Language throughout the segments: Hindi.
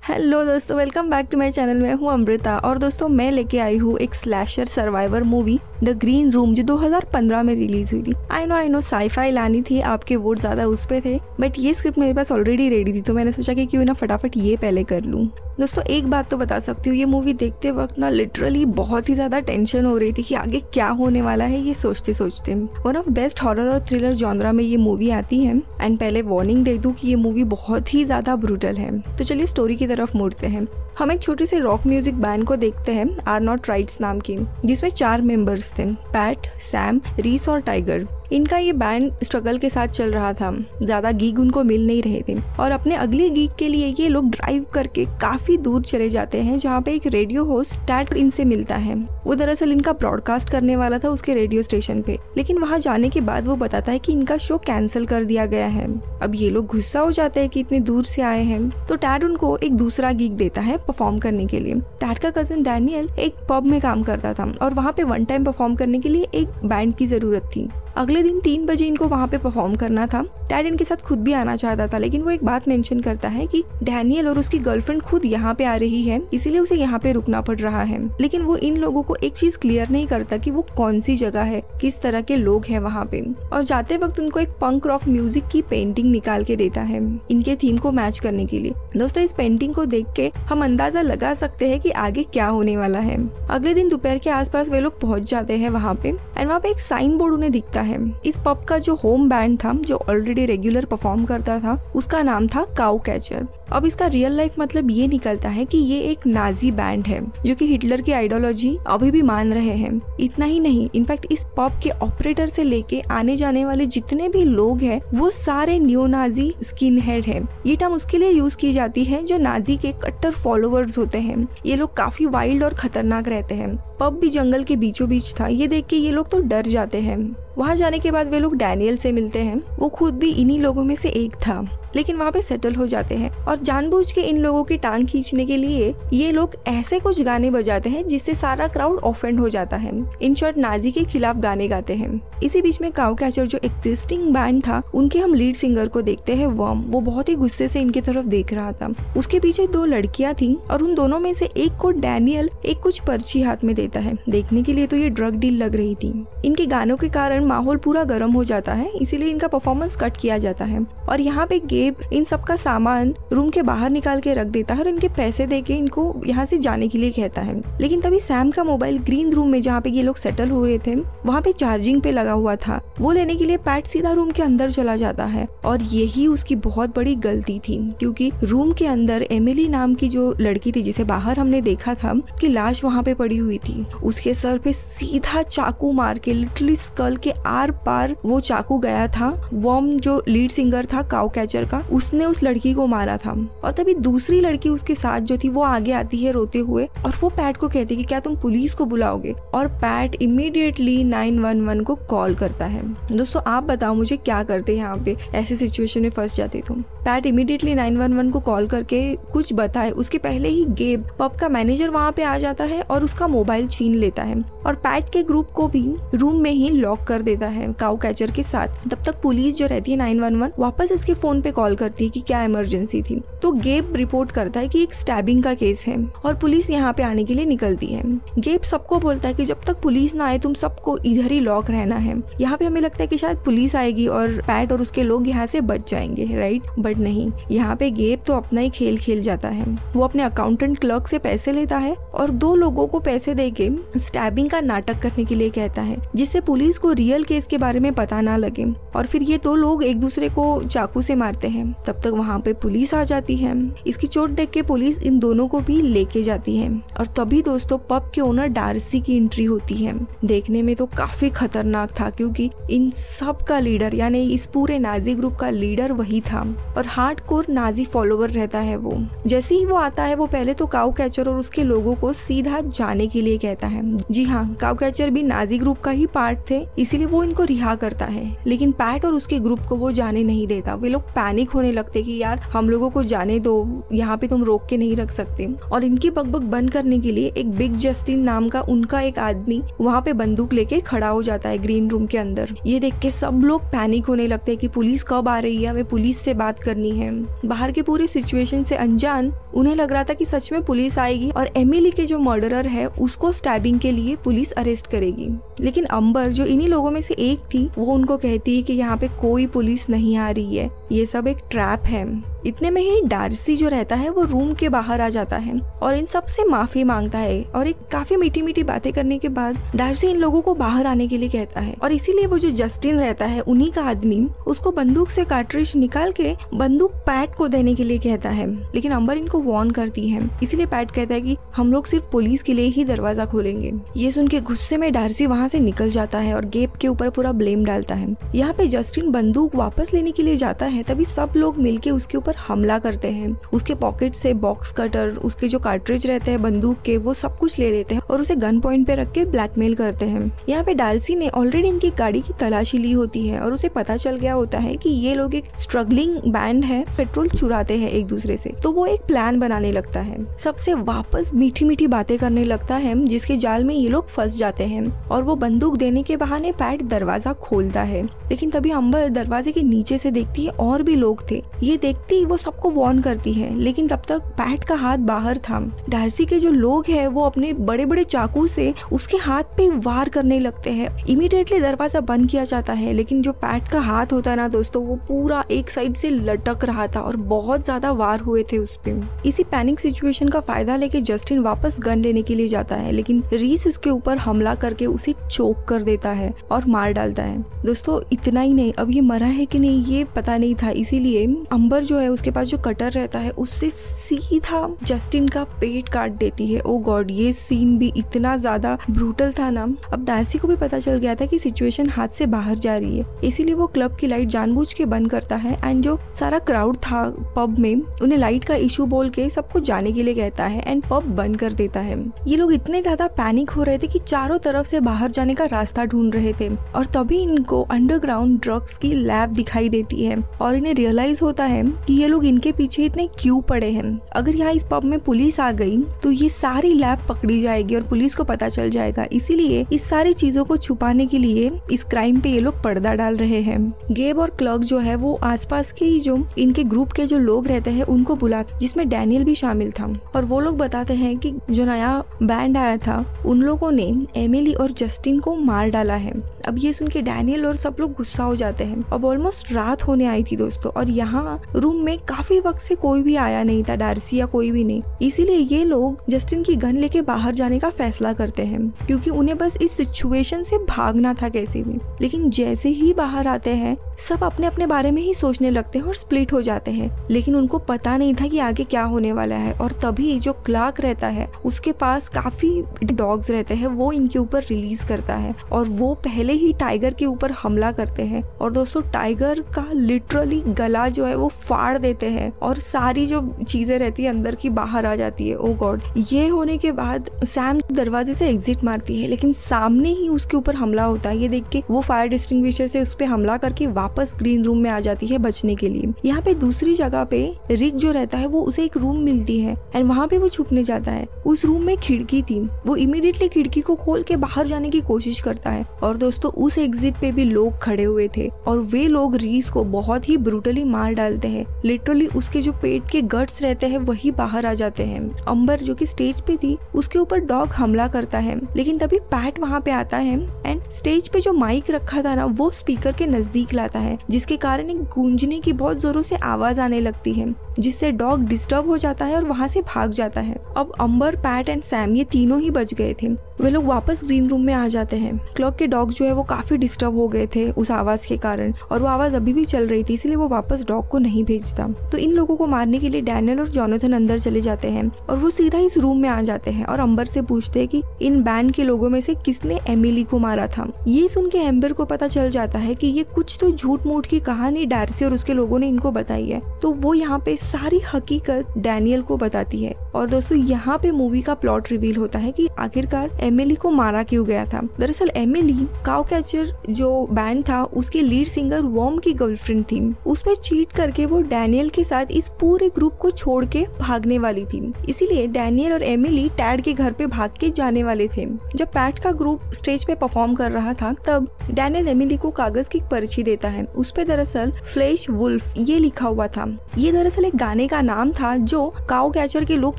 हेलो दोस्तों, welcome back to my channel. मैं हूँ अमृता और दोस्तों मैं लेके आई हूँ एक slasher survivor movie the green room जो 2015 में रिलीज हुई थी। आई नो साईफाई लानी थी, आपके वोट ज्यादा उस पे थे, बट ये स्क्रिप्ट मेरे पास ऑलरेडी रेडी थी तो मैंने सोचा कि क्यों ना फटाफट ये पहले कर लूँ। दोस्तों एक बात तो बता सकती हूँ, ये मूवी देखते वक्त ना लिटरली बहुत ही ज्यादा टेंशन हो रही थी कि आगे क्या होने वाला है ये सोचते सोचते। वन ऑफ बेस्ट हॉरर और थ्रिलर जॉनरा में ये मूवी आती है। एंड पहले वार्निंग दे दूं कि ये मूवी बहुत ही ज्यादा ब्रूटल है। तो चलिए स्टोरी की तरफ मुड़ते हैं। हम एक छोटे से रॉक म्यूजिक बैंड को देखते हैं आर नॉट राइट्स नाम की, जिसमें 4 मेंबर्स थे, पैट, सैम, रीस और टाइगर। इनका ये बैंड स्ट्रगल के साथ चल रहा था, ज्यादा गीग उनको मिल नहीं रहे थे और अपने अगले गीग के लिए ये लोग ड्राइव करके काफी दूर चले जाते हैं जहाँ पे एक रेडियो होस्ट टैट इनसे मिलता है। वो दरअसल इनका ब्रॉडकास्ट करने वाला था उसके रेडियो स्टेशन पे, लेकिन वहाँ जाने के बाद वो बताता है कि इनका शो कैंसिल कर दिया गया है। अब ये लोग गुस्सा हो जाते हैं कि इतने दूर से आए हैं, तो टैट उनको एक दूसरा गीग देता है परफॉर्म करने के लिए। टैट का कजन डैनियल एक पब में काम करता था और वहाँ पे वन टाइम परफॉर्म करने के लिए एक बैंड की जरूरत थी। अगले दिन 3 बजे इनको वहाँ पे परफॉर्म करना था। टैड इनके साथ खुद भी आना चाहता था, लेकिन वो एक बात मेंशन करता है कि डैनियल और उसकी गर्लफ्रेंड खुद यहाँ पे आ रही है, इसीलिए उसे यहाँ पे रुकना पड़ रहा है। लेकिन वो इन लोगों को एक चीज क्लियर नहीं करता कि वो कौन सी जगह है, किस तरह के लोग हैं वहाँ पे। और जाते वक्त उनको एक पंक रॉक म्यूजिक की पेंटिंग निकाल के देता है इनके थीम को मैच करने के लिए। दोस्तों इस पेंटिंग को देख के हम अंदाजा लगा सकते हैं कि आगे क्या होने वाला है। अगले दिन दोपहर के आसपास वे लोग पहुंच जाते हैं वहाँ पे एंड वहाँ पे एक साइन बोर्ड उन्हें दिखता है। इस पब का जो होम बैंड था, जो ऑलरेडी रेगुलर परफॉर्म करता था, उसका नाम था काउ कैचर। अब इसका रियल लाइफ मतलब ये निकलता है कि ये एक नाजी बैंड है जो कि हिटलर की आइडियोलॉजी अभी भी मान रहे हैं। इतना ही नहीं, इनफैक्ट इस पब के ऑपरेटर से लेके आने जाने वाले जितने भी लोग हैं वो सारे न्यो नाजी स्किन हेड है। ये टर्म उसके लिए यूज की जाती है जो नाजी के कट्टर फॉलोअर्स होते हैं। ये लोग काफी वाइल्ड और खतरनाक रहते हैं। पब भी जंगल के बीचों बीच था, ये देख के ये लोग तो डर जाते हैं। वहाँ जाने के बाद वे लोग डैनियल से मिलते हैं, वो खुद भी इन्हीं लोगों में से एक था, लेकिन वहाँ पे सेटल हो जाते हैं और जानबूझ के इन लोगों की टांग खींचने के लिए ये लोग ऐसे कुछ गाने बजाते हैं जिससे सारा क्राउड ऑफेंड हो जाता है। इन शॉर्ट नाजी के खिलाफ गाने गाते हैं। इसी बीच में काउ कैचर जो एग्जिस्टिंग बैंड था, उनके हम लीड सिंगर को देखते हैं वर्म। वो बहुत ही गुस्से से इनकी तरफ देख रहा था। उसके पीछे 2 लड़कियां थी और उन दोनों में से एक को डैनियल एक कुछ पर्ची हाथ में देता है। देखने के लिए तो ये ड्रग डील लग रही थी। इनके गानों के कारण माहौल पूरा गर्म हो जाता है, इसीलिए इनका परफॉर्मेंस कट किया जाता है और यहाँ पे गेब इन सबका सामान रूम के बाहर निकाल के रख देता है और इनके पैसे देके इनको यहाँ से जाने के लिए कहता है। लेकिन तभी सैम का मोबाइल ग्रीन रूम में जहाँ पे ये लोग सेटल हो रहे थे वहाँ पे चार्जिंग पे लगा हुआ था। वो लेने के लिए पैट सीधा रूम के अंदर चला जाता है और यही उसकी बहुत बड़ी गलती थी, क्योंकि रूम के अंदर एमिली नाम की जो लड़की थी जिसे बाहर हमने देखा था कि लाश वहाँ पे पड़ी हुई थी। उसके सर पे सीधा चाकू मार के लिटरली स्कल के आर पार वो चाकू गया था। वर्म जो लीड सिंगर था काउ कैचर का, उसने उस लड़की को मारा था। और तभी दूसरी लड़की उसके साथ जो थी वो आगे आती है रोते हुए और वो पैट को कहती है कि क्या तुम पुलिस को बुलाओगे, और पैट इमीडिएटली 911 को कॉल करता है। दोस्तों आप बताओ मुझे क्या करते यहाँ पे, ऐसी सिचुएशन में फंस जाते तुम। पैट इमीडिएटली 911 को कॉल करके कुछ बताए उसके पहले ही गेब पब का मैनेजर वहाँ पे आ जाता है और उसका मोबाइल छीन लेता है और पैट के ग्रुप को भी रूम में ही लॉक कर देता है काउ कैचर के साथ। तब तक पुलिस जो रहती है 911 वापस इसके फोन पे कॉल करती है कि क्या इमरजेंसी थी। तो गेब रिपोर्ट करता है कि एक स्टैबिंग का केस है और पुलिस यहाँ पे आने के लिए निकलती है। गेब सबको बोलता है कि जब तक पुलिस ना आए तुम सबको इधर ही लॉक रहना है। यहाँ पे हमें लगता है कि शायद पुलिस आएगी और पैट और उसके लोग यहाँ से बच जाएंगे, राइट, बट नहीं। यहाँ पे गेब तो अपना ही खेल खेल जाता है। वो अपने अकाउंटेंट क्लर्क से पैसे लेता है और 2 लोगों को पैसे देके स्टैबिंग का नाटक करने के लिए कहता है, जिससे पुलिस को रियल केस के बारे में पता ना लगे और फिर ये 2 लोग एक दूसरे को चाकू से मारते हैं। तब तक वहाँ पे पुलिस आ जाती है। इसकी चोट देख के पुलिस इन दोनों को भी लेके जाती है और तभी दोस्तों पब के ओनर डार्सी की एंट्री होती है। देखने में तो काफी खतरनाक था, क्योंकि इन सब का लीडर यानी इस पूरे नाजी ग्रुप का लीडर वही था और हार्डकोर नाजी फॉलोवर रहता है वो। जैसे ही वो आता है वो पहले तो काउ कैचर और उसके लोगों को सीधा जाने के लिए कहता है। जी हाँ, काउ कैचर भी नाजी ग्रुप का ही पार्ट थे, इसीलिए वो इनको रिहा करता है, लेकिन पैट और उसके ग्रुप को वो जाने नहीं देता। वे लोग पैनिक होने लगते कि यार हम लोगों को जाने दो, यहाँ पे तुम रोक के नहीं रख सकते। और इनकी बकबक बंद करने के लिए एक बिग जस्टिन नाम का उनका एक आदमी वहाँ पे बंदूक लेके खड़ा हो जाता है ग्रीन रूम के अंदर। ये देख के सब लोग पैनिक होने लगते हैं कि पुलिस कब आ रही है, हमें पुलिस से बात करनी है। बाहर के पूरे सिचुएशन से अनजान उन्हें लग रहा था कि सच में पुलिस आएगी और एमिली के जो मर्डरर है उसको स्टैबिंग के लिए पुलिस अरेस्ट करेगी। लेकिन अंबर जो इन्हीं लोगों में से एक थी वो उनको कहती है कि यहाँ पे कोई पुलिस नहीं आ रही है, ये सब एक ट्रैप है। इतने में ही डार्सी जो रहता है वो रूम के बाहर आ जाता है और इन सब से माफी मांगता है और एक काफी मीठी मीठी बातें करने के बाद डार्सी इन लोगों को बाहर आने के लिए कहता है। और इसीलिए वो जो जस्टिन रहता है उन्हीं का आदमी उसको बंदूक से कार्ट्रिज निकाल के बंदूक पैट को देने के लिए कहता है। लेकिन अंबर इनको वार्न करती है, इसीलिए पैट कहता है कि हम लोग सिर्फ पुलिस के लिए ही दरवाजा खोलेंगे। ये सुन के गुस्से में डार्सी वहाँ से निकल जाता है और गेब के ऊपर पूरा ब्लेम डालता है। यहाँ पे जस्टिन बंदूक वापस लेने के लिए जाता है, तभी सब लोग मिलके उसके ऊपर हमला करते हैं। उसके पॉकेट से बॉक्स कटर, उसके जो कार्ट्रिज रहते हैं बंदूक के, वो सब कुछ ले लेते हैं और उसे गन पॉइंट पे रख के ब्लैकमेल करते हैं। यहाँ पे डार्सी ने ऑलरेडी इनकी गाड़ी की तलाशी ली होती है और उसे पता चल गया होता है कि ये लोग एक स्ट्रगलिंग बैंड है, पेट्रोल चुराते हैं एक दूसरे से। तो वो एक प्लान बनाने लगता है, सबसे वापस मीठी मीठी बातें करने लगता है, जिसके जाल में ये लोग फंस जाते हैं। और वो बंदूक देने के बहाने पैट दरवाजा खोलता है। लेकिन तभी अंबर दरवाजे के नीचे से देखती है और भी लोग थे। ये देखती वो सबको वार्न करती है, लेकिन तब तक पैट का हाथ बाहर था। डार्सी के जो लोग हैं वो अपने बड़े बड़े चाकू से उसके हाथ पे वार करने लगते हैं। इमीडिएटली दरवाजा बंद किया जाता है, लेकिन जो पैट का हाथ होता है ना दोस्तों, वो पूरा एक साइड से लटक रहा था और बहुत ज्यादा वार हुए थे उस पे। इसी पैनिक सिचुएशन का फायदा लेके जस्टिन वापस गन लेने के लिए जाता है, लेकिन रीस उसके ऊपर हमला करके उसे चोक कर देता है और मार डालता है। दोस्तों इतना ही नहीं, अब ये मरा है कि नहीं ये पता नहीं था, इसीलिए अंबर जो है उसके पास जो कटर रहता है उससे सीधा जस्टिन का पेट काट देती है। ओ गॉड, ये सीन भी इतना ज्यादा ब्रूटल था ना। अब डार्सी को भी पता चल गया था कि सिचुएशन हाथ से बाहर जा रही है, इसीलिए वो क्लब की लाइट जानबूझ के बंद करता है एंड जो सारा क्राउड था पब में उन्हें लाइट का इशू बोल के सबको जाने के लिए कहता है एंड पब बंद कर देता है। ये लोग इतने ज्यादा पैनिक हो रहे थे कि चारों तरफ से बाहर जाने का रास्ता ढूंढ रहे थे और तभी इनको अंडरग्राउंड ड्रग्स की लैब दिखाई देती है और इन्हें रियलाइज होता है कि ये लोग इनके पीछे इतने क्यों पड़े हैं। अगर यहाँ इस पब में पुलिस आ गई तो ये सारी लैब पकड़ी जाएगी और पुलिस को पता चल जाएगा, इसीलिए इस सारी चीजों को छुपाने के लिए इस क्राइम पे ये लोग पर्दा डाल रहे हैं। गेब और क्लर्क जो है वो आसपास के जो इनके ग्रुप के जो लोग रहते हैं उनको बुलाते, जिसमें डैनियल भी शामिल था, और वो लोग बताते हैं कि जो नया बैंड आया था उन लोगों ने एमिली और जस्टिन को मार डाला है। अब ये सुन के डैनियल और सब लोग गुस्सा हो जाते हैं। अब ऑलमोस्ट रात होने आई थी दोस्तों और यहाँ रूम में काफी वक्त से कोई भी आया नहीं था, डार्सी या कोई भी नहीं, इसीलिए ये लोग जस्टिन की गन लेके बाहर जाने का फैसला करते हैं क्योंकि उन्हें बस इस सिचुएशन से भागना था कैसे भी। लेकिन जैसे ही बाहर आते हैं सब अपने अपने बारे में ही सोचने लगते हैं और स्प्लिट हो जाते हैं, लेकिन उनको पता नहीं था कि आगे क्या होने वाला है। और तभी जो क्लार्क रहता है उसके पास काफी डॉग्स रहते हैं, वो इनके ऊपर रिलीज करता है और वो पहले ही टाइगर के ऊपर हमला करते हैं और दोस्तों टाइगर का लिटरली गला जो है वो फाड़ देते हैं और सारी जो चीजें रहती है अंदर की बाहर आ जाती है। ओ गॉड, ये होने के बाद सैम दरवाजे से एग्जिट मारती है, लेकिन सामने ही उसके ऊपर हमला होता है। ये देख के वो फायर डिस्टिंग्विशर से उस पे हमला करके वापस ग्रीन रूम में आ जाती है बचने के लिए। यहाँ पे दूसरी जगह पे रिक जो रहता है वो उसे एक रूम मिलती है एंड वहाँ पे वो छुपने जाता है। उस रूम में खिड़की थी, वो इमीडिएटली खिड़की को खोल के बाहर जाने की कोशिश करता है और दोस्तों उस एग्जिट पे भी लोग खड़े हुए थे और वे लोग रीस को बहुत ही ब्रूटली मार डालते हैं। लिटरली उसके जो पेट के गट्स रहते हैं वही बाहर आ जाते हैं। अंबर जो कि स्टेज पे थी उसके ऊपर डॉग हमला करता है, लेकिन तभी पैट वहाँ पे आता है एंड स्टेज पे जो माइक रखा था ना वो स्पीकर के नजदीक लाता है, जिसके कारण एक गूंजने की बहुत जोरों से आवाज आने लगती है, जिससे डॉग डिस्टर्ब हो जाता है और वहाँ से भाग जाता है। अब अंबर, पैट एंड सैम ये तीनों ही बच गए थे। वे लोग वापस ग्रीन रूम में आ जाते हैं। क्लॉक के डॉग जो है वो काफी डिस्टर्ब हो गए थे उस आवाज के कारण और वो आवाज अभी भी चल रही थी, इसलिए वो वापस डॉग को नहीं भेजता। तो इन लोगों को मारने के लिए डैनियल और जोनाथन अंदर चले जाते हैं और वो सीधा इस रूम में आ जाते हैं और अंबर से पूछते हैं कि इन बैंड के लोगों में से किसने एमिली को मारा था। ये सुन के एम्बर को पता चल जाता है कि ये कुछ तो झूठ मूठ की कहानी डार्सी और उसके लोगों ने इनको बताई है, तो वो यहाँ पे सारी हकीकत डैनियल को बताती है। और दोस्तों यहाँ पे मूवी का प्लॉट रिवील होता है कि आखिरकार एमिली को मारा क्यों गया था। दरअसल एमिली काउ कैचर जो बैंड था उसके लीड सिंगर वर्म की गर्लफ्रेंड थी। उस पर चीट करके वो डैनियल के साथ इस पूरे ग्रुप को छोड़ के भागने वाली थी। इसीलिए डैनियल और एमिली टैड के घर पे भाग के जाने वाले थे। जब पैट का ग्रुप स्टेज पे परफॉर्म कर रहा था तब डैनियल एमिली को कागज की पर्ची देता है। उस पे दरअसल फ्लैश वुल्फ ये लिखा हुआ था। ये दरअसल एक गाने का नाम था जो काउ कैचर के लोग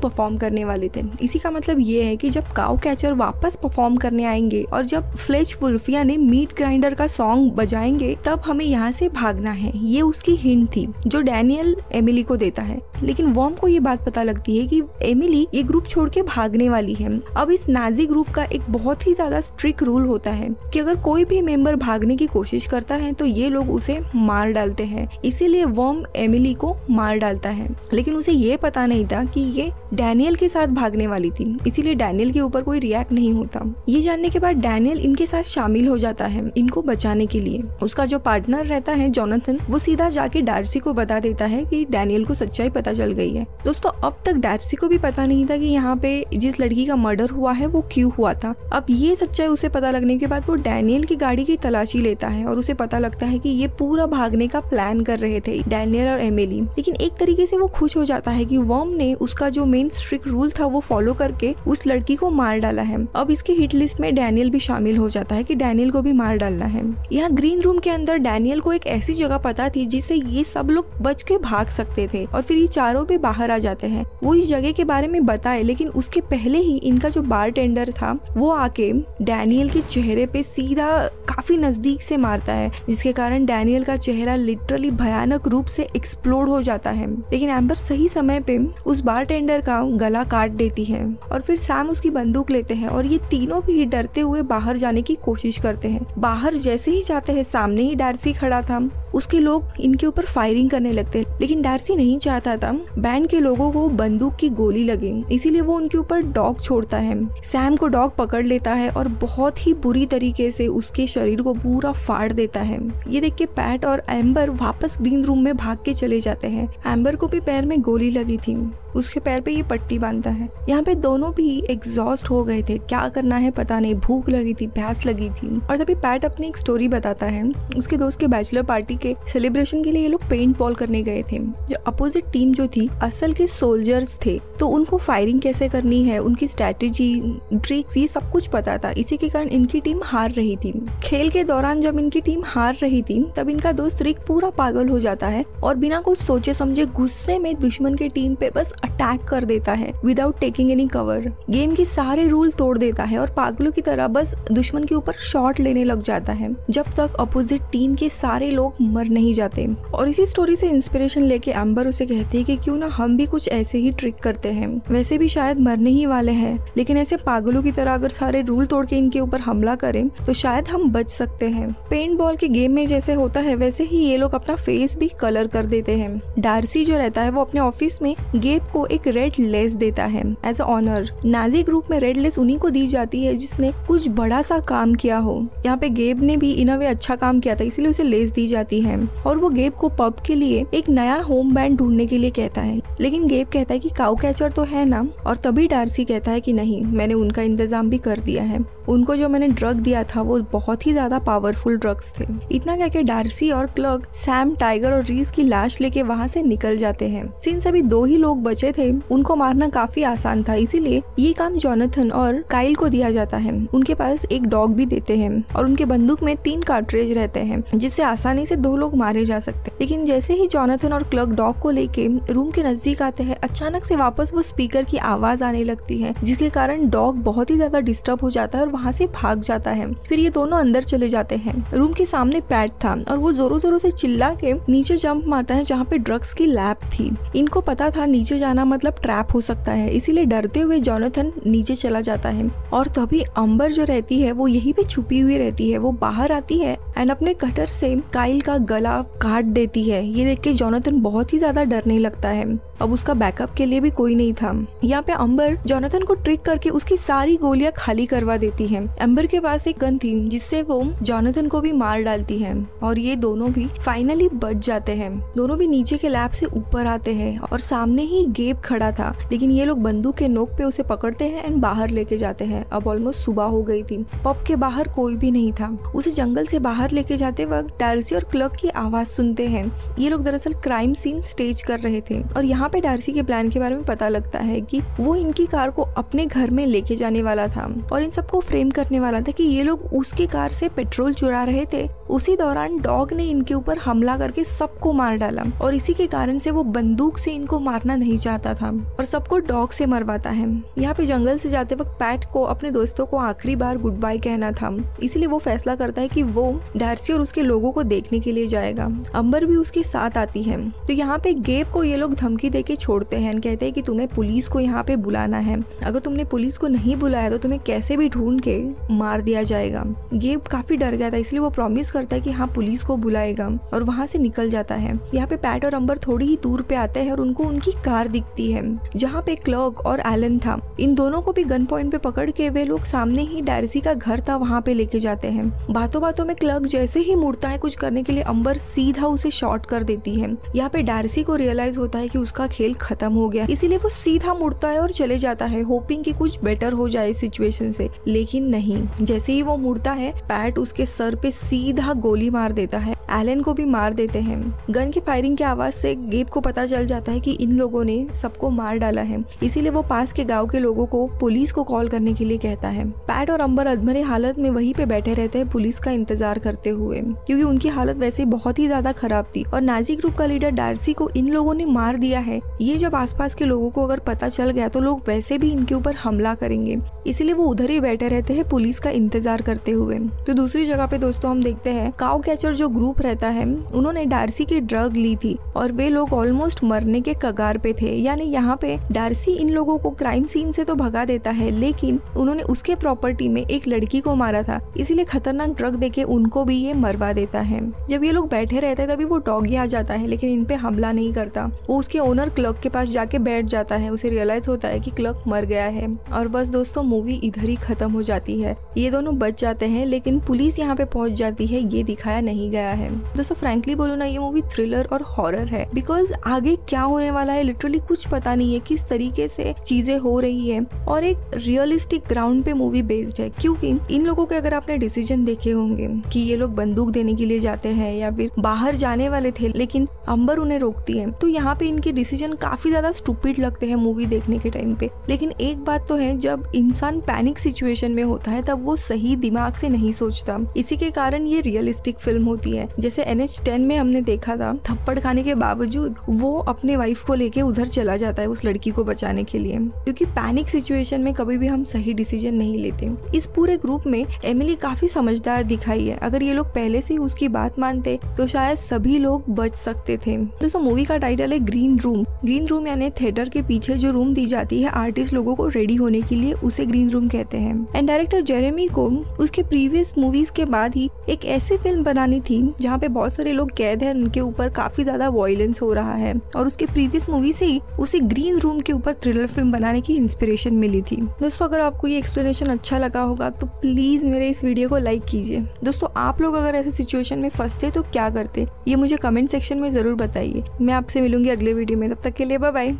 परफॉर्म करने वाले थे। इसी का मतलब ये है कि जब काउ कैचर वापस परफॉर्म करने आएंगे और जब फ्लैश वुल्फ यानी मीट ग्राइंडर का सॉन्ग बजाएंगे तब हमें यहाँ से भागना है। ये उसकी हिंट थी जो डैनियल एमिली को देता है। लेकिन वर्म को ये बात पता लगती है कि एमिली ये ग्रुप छोड़ के भागने वाली है। अब इस नाजी ग्रुप का एक बहुत ही ज्यादा स्ट्रिक्ट रूल होता है कि अगर कोई भी मेंबर भागने की कोशिश करता है तो ये लोग उसे मार डालते हैं। इसीलिए वर्म एमिली को मार डालता है। लेकिन उसे ये पता नहीं था कि ये डैनियल के साथ भागने वाली थी, इसीलिए डैनियल के ऊपर कोई रिएक्ट नहीं होता। ये जानने के बाद डैनियल इनके साथ शामिल हो जाता है इनको बचाने के लिए। उसका जो पार्टनर रहता है जोनाथन, वो सीधा जाके डार्सी को बता देता है कि डैनियल को सच्चाई पता चल गई है। दोस्तों अब तक डार्सी को भी पता नहीं था कि यहाँ पे जिस लड़की का मर्डर हुआ है वो क्यों हुआ था। अब ये सच्चाई उसे पता लगने के बाद वो डैनियल की गाड़ी की तलाशी लेता है और उसे पता लगता है कि ये पूरा भागने का प्लान कर रहे थे डैनियल और एमिली। लेकिन एक तरीके से वो खुश हो जाता है कि वर्म ने उसका जो मेन स्ट्रिक्ट रूल था वो फॉलो करके उस लड़की को मार डाला है। अब इसके हिट लिस्ट में डैनियल भी शामिल हो जाता है कि डैनियल को भी मार डालना है। यहाँ ग्रीन रूम के अंदर डैनियल को एक ऐसी जगह पता थी जिससे ये सब लोग बच के भाग सकते थे और फिर ये चारों भी बाहर आ जाते हैं। वो इस जगह के बारे में बताए, लेकिन उसके पहले ही इनका जो बारटेंडर था वो आके डैनियल के चेहरे पे सीधा काफी नजदीक से मारता है, जिसके कारण डैनियल का चेहरा लिटरली भयानक रूप से एक्सप्लोड हो जाता है। लेकिन एम्बर सही समय पे उस बारटेंडर का गला काट देती है और फिर सैम उसकी बंदूक लेते हैं और ये तीनों भी डरते हुए बाहर जाने की कोशिश करते हैं। बाहर जैसे ही जाते हैं सामने ही डार्सी खड़ा था। उसके लोग इनके ऊपर फायरिंग करने लगते हैं, लेकिन डार्सी नहीं चाहता था बैंड के लोगों को बंदूक की गोली लगे, इसीलिए वो उनके ऊपर डॉग छोड़ता है। सैम को डॉग पकड़ लेता है और बहुत ही बुरी तरीके से उसके शरीर को पूरा फाड़ देता है। ये देख के पैट और एम्बर वापस ग्रीन रूम में भाग के चले जाते हैं। एम्बर को भी पैर में गोली लगी थी, उसके पैर पे ये पट्टी बांधता है। यहाँ पे दोनों भी एग्जॉस्ट हो गए थे, क्या करना है पता नहीं, भूख लगी थी, प्यास लगी थी। और तभी पैट अपनी एक स्टोरी बताता है। उसके दोस्त के बैचलर पार्टी के सेलिब्रेशन के लिए ये लोग पेंट बॉल करने गए थे। जो अपोजिट टीम जो थी असल के सोल्जर्स थे, तो उनको फायरिंग कैसे करनी है, उनकी स्ट्रेटेजी, ट्रिक्स, ये सब कुछ पता था। इसी के कारण इनकी टीम हार रही थी। खेल के दौरान जब इनकी टीम हार रही थी तब इनका दोस्त रिक पूरा पागल हो जाता है और बिना कुछ सोचे समझे गुस्से में दुश्मन के टीम पे बस अटैक कर देता है without taking any cover. Game के सारे रूल तोड़ देता है और पागलों की तरह बस दुश्मन के ऊपर शॉट लेने लग जाता है जब तक अपोजिट टीम के सारे लोग मर नहीं जाते। और इसी स्टोरी से इंस्पिरेशन लेके एम्बर उसे कहती है कि क्यों ना हम भी कुछ ऐसे ही ट्रिक करते हैं, वैसे भी शायद मरने ही वाले हैं, लेकिन ऐसे पागलों की तरह अगर सारे रूल तोड़ के इनके ऊपर हमला करें तो शायद हम बच सकते हैं। पेंट बॉल के गेम में जैसे होता है वैसे ही ये लोग अपना फेस भी कलर कर देते हैं। डार्सी जो रहता है वो अपने ऑफिस में गेब को एक रेड लेस देता है as a honour. Nazi group में रेड लेस उन्हीं को दी जाती है जिसने कुछ बड़ा सा काम किया हो। यहाँ पे गेब ने भी इन अ वे अच्छा काम किया था, इसलिए उसे लेस दी जाती है और वो गेब को पब के लिए एक नया होम बैंड ढूंढने के लिए कहता है। लेकिन गेब कहता है कि काउ कैचर तो है ना, और तभी डार्सी कहता है कि नहीं, मैंने उनका इंतजाम भी कर दिया है। उनको जो मैंने ड्रग दिया था वो बहुत ही ज्यादा पावरफुल ड्रग्स थे। इतना कहकर डार्सी और क्लर्क सैम, टाइगर और रीस की लाश लेके वहाँ से निकल जाते हैं। सिंस अभी 2 ही लोग बचे थे, उनको मारना काफी आसान था, इसीलिए ये काम जोनाथन और काइल को दिया जाता है। उनके पास एक डॉग भी देते हैं और उनके बंदूक में 3 कार्ट्रिज रहते हैं जिससे आसानी से 2 लोग मारे जा सकते हैं। लेकिन जैसे ही जोनाथन और क्लर्क डॉग को लेके रूम के नजदीक आते हैं, अचानक से वापस वो स्पीकर की आवाज आने लगती है, जिसके कारण डॉग बहुत ही ज्यादा डिस्टर्ब हो जाता है और वहाँ से भाग जाता है। फिर ये दोनों अंदर चले जाते हैं। रूम के सामने पैट था और वो जोरों जोरों से चिल्ला के नीचे जंप मारता है जहाँ पे ड्रग्स की लैब थी। इनको पता था नीचे जाना मतलब ट्रैप हो सकता है, इसीलिए डरते हुए जोनाथन नीचे चला जाता है। और तभी अम्बर जो रहती है वो यहीं पे छुपी हुई रहती है। वो बाहर आती है एंड अपने कटर से काइल का गला काट देती है। ये देख के जोनाथन बहुत ही ज्यादा डरने लगता है। अब उसका बैकअप के लिए भी कोई नहीं था। यहाँ पे अम्बर जोनाथन को ट्रिक करके उसकी सारी गोलियां खाली करवा देती है। अम्बर के पास एक गन थी जिससे वो जोनाथन को भी मार डालती है और ये दोनों भी फाइनली बच जाते हैं। दोनों भी नीचे के लैब से ऊपर आते हैं और सामने ही गेब खड़ा था, लेकिन ये लोग बंदूक के नोक पे उसे पकड़ते हैं एंड बाहर लेके जाते हैं। अब ऑलमोस्ट सुबह हो गई थी। पब के बाहर कोई भी नहीं था। उसे जंगल से बाहर लेके जाते वक्त डार्सी और क्लर्क की आवाज सुनते हैं। ये लोग दरअसल क्राइम सीन स्टेज कर रहे थे और यहाँ पे डार्सी के प्लान के बारे में पता लगता है कि वो इनकी कार को अपने घर में लेके जाने वाला था और इन सबको फ्रेम करने वाला था कि ये लोग उसकी कार से पेट्रोल चुरा रहे थे। उसी दौरान डॉग ने इनके ऊपर हमला करके सबको मार डाला और इसी के कारण से वो बंदूक से इनको मारना नहीं चाहता था और सबको डॉग से मरवाता है। यहाँ पे जंगल से जाते वक्त पैट को अपने दोस्तों को आखिरी बार गुड बाय कहना था, इसलिए वो फैसला करता है कि वो डार्सी और उसके लोगों को देखने के लिए जाएगा। अम्बर भी उसके साथ आती है। तो यहाँ पे गेब को ये लोग धमकी देके छोड़ते हैं, कहते हैं कि तुम्हें पुलिस को यहाँ पे बुलाना है, अगर तुमने पुलिस को नहीं बुलाया तो तुम्हें कैसे भी ढूंढ के मार दिया जाएगा। गेब काफी डर गया था, इसलिए वो प्रॉमिस करता है कि हाँ पुलिस को बुलाएगा और वहाँ से निकल जाता है। यहाँ पे पैट और अम्बर थोड़ी ही दूर पे आते हैं और उनको उनकी कार दिखती है जहाँ पे क्लर्क और एलन था। इन दोनों को भी गन पॉइंट पे पकड़ के वे लोग सामने ही डार्सी का घर था वहाँ पे लेके जाते हैं। बातों बातों में क्लर्क जैसे ही मुड़ता है कुछ करने के लिए, अम्बर सीधा उसे शॉट कर देती है। यहाँ पे डार्सी को रियलाइज होता है कि उसका खेल खत्म हो गया, इसीलिए वो सीधा मुड़ता है और चले जाता है होपिंग कि कुछ बेटर हो जाए सिचुएशन से, लेकिन नहीं। जैसे ही वो मुड़ता है पैट उसके सर पे सीधा गोली मार देता है। एलन को भी मार देते हैं। गन की फायरिंग की आवाज से गेब को पता चल जाता है कि इन लोगों ने सबको मार डाला है, इसीलिए वो पास के गांव के लोगों को पुलिस को कॉल करने के लिए कहता है। पैट और अम्बर अधमरे हालत में वहीं पे बैठे रहते हैं पुलिस का इंतजार करते हुए, क्योंकि उनकी हालत वैसे बहुत ही ज्यादा खराब थी और नाजी ग्रुप का लीडर डार्सी को इन लोगों ने मार दिया है। ये जब आसपास के लोगों को अगर पता चल गया तो लोग वैसे भी इनके ऊपर हमला करेंगे, इसीलिए वो उधर ही बैठे रहते हैं पुलिस का इंतजार करते हुए। तो दूसरी जगह पे दोस्तों हम देखते हैं काउ कैचर जो ग्रुप रहता है, उन्होंने डार्सी की ड्रग ली थी और वे लोग ऑलमोस्ट मरने के कगार पे थे। यानी यहाँ पे डार्सी इन लोगों को क्राइम सीन से तो भगा देता है, लेकिन उन्होंने उसके प्रॉपर्टी में एक लड़की को मारा था, इसीलिए खतरनाक ड्रग देके उनको भी ये मरवा देता है। जब ये लोग बैठे रहते हैं तभी वो डॉगी आ जाता है, लेकिन इन पे हमला नहीं करता। वो उसके ओनर क्लर्क के पास जाके बैठ जाता है। उसे रियलाइज होता है कि क्लर्क मर गया है और बस दोस्तों मूवी इधर ही खत्म हो जाती है। ये दोनों बच जाते हैं, लेकिन पुलिस यहाँ पे पहुंच जाती है, ये दिखाया नहीं गया है। दोस्तों फ्रैंकली बोलो ना, ये मूवी थ्रिलर और हॉरर है, बिकॉज आगे क्या होने वाला है लिटरली कुछ पता नहीं है, किस तरीके से चीजें हो रही है और एक रियलिस्टिक ग्राउंड पे मूवी बेस्ड है। क्योंकि इन लोगों के अगर आपने डिसीजन देखे होंगे कि ये लोग बंदूक देने के लिए जाते हैं या फिर बाहर जाने वाले थे, लेकिन अम्बर उन्हें रोकती है, तो यहाँ पे इनके डिसीजन काफी ज्यादा स्टूपिड लगते हैं मूवी देखने के टाइम पे। लेकिन एक बात तो है, जब इंसान पैनिक सिचुएशन में होता है तब वो सही दिमाग से नहीं सोचता, इसी के कारण ये रियलिस्टिक फिल्म होती है। जैसे NH10 में हमने देखा था, थप्पड़ खाने के बावजूद वो अपने वाइफ को लेके उधर चला जाता है उस लड़की को बचाने के लिए, क्योंकि पैनिक सिचुएशन में कभी भी हम सही डिसीजन नहीं लेते। इस पूरे ग्रुप में एमिली काफी समझदार दिखाई है। अगर ये लोग पहले से ही उसकी बात मानते तो शायद सभी लोग बच सकते थे। दोस्तों मूवी का टाइटल है ग्रीन रूम। ग्रीन रूम यानी थिएटर के पीछे जो रूम दी जाती है आर्टिस्ट लोगों को रेडी होने के लिए, उसे ग्रीन रूम कहते हैं। एंड डायरेक्टर जेरेमी को उसके प्रीवियस मूवीज के बाद ही एक ऐसी फिल्म बनानी थी जहाँ पे बहुत सारे लोग कैद हैं, उनके ऊपर काफी ज्यादा वायलेंस हो रहा है, और उसके प्रीवियस मूवी से ही उसे ग्रीन रूम के ऊपर थ्रिलर फिल्म बनाने की इंस्पिरेशन मिली थी। दोस्तों अगर आपको ये एक्सप्लेनेशन अच्छा लगा होगा तो प्लीज मेरे इस वीडियो को लाइक कीजिए। दोस्तों आप लोग अगर ऐसे सिचुएशन में फंसते तो क्या करते, ये मुझे कमेंट सेक्शन में जरूर बताइए। मैं आपसे मिलूंगी अगले वीडियो में, तब तक के लिए बाय बाय।